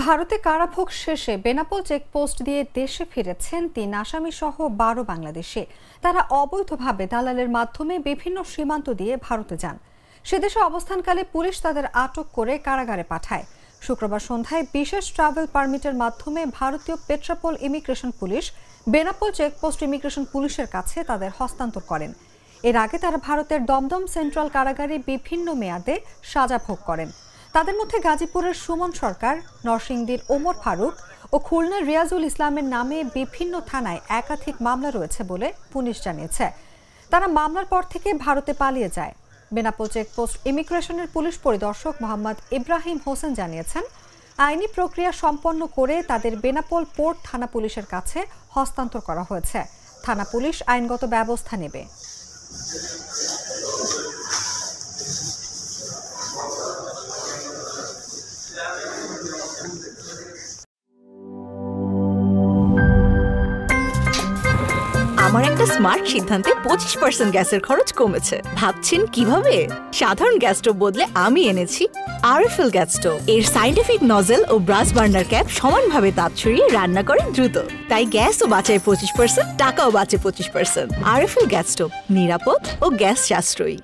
ভারতে কারাভোগ শেষে বেনাপোল চেকপোস্ট দিয়ে দেশে ফিরেছেন ৩ আসামি সহ ১২ বাংলাদেশি। তারা অবৈধভাবে দালালের মাধ্যমে বিভিন্ন সীমান্ত দিয়ে ভারতে যান। সেদেশে অবস্থানকালে পুলিশ তাদের আটক করে কারাগারে পাঠায়। শুক্রবার সন্ধ্যায় বিশেষ ট্রাভেল পারমিটের মাধ্যমে ভারতীয় Petrapole immigration police Benapole checkpost immigration পুলিশের কাছে তাদের হস্তান্তর করেন। এর আগে তারা ভারতের দমদম সেন্ট্রাল কারাগারে বিভিন্ন মেয়াদে সাজা ভোগ করেন। তাদের মধ্যে গাজীপুরের সুমন সরকার, নরসিংদীর ওমর ফারুক ও খুলনার রিয়াজুল ইসলামের নামে বিভিন্ন থানায় একাধিক মামলা রয়েছে বলে পুলিশ জানিয়েছে। তারা মামলার পর থেকে ভারতে পালিয়ে যায়। বেনাপোল চেকপোস্ট ইমিগ্রেশনের পুলিশ পরিদর্শক মোহাম্মদ ইব্রাহিম হোসেন জানিয়েছেন, আইনি প্রক্রিয়া সম্পন্ন করে তাদের বেনাপোল পোর্ট থানা পুলিশের কাছে হস্তান্তর করা হয়েছে। থানা পুলিশ আইনগত ব্যবস্থা নেবে। আমার একটা স্মার্ট সিদ্ধান্তে 25% গ্যাসের খরচ কমেছে। ভাবছেন কিভাবে? সাধারণ গ্যাস স্টোভ বদলে আমি এনেছি আরএফএল গ্যাস স্টোভ। এর সাইন্টিফিক নজল ও ব্রাস বার্নার ক্যাপ সমানভাবে তাপ ছড়িয়ে রান্না করে দ্রুত। তাই গ্যাসও বাঁচায় 25%, টাকাও বাঁচে 25%। আরএফএল গ্যাস স্টোভ নিরাপদ ও গ্যাস সাশ্রয়ী।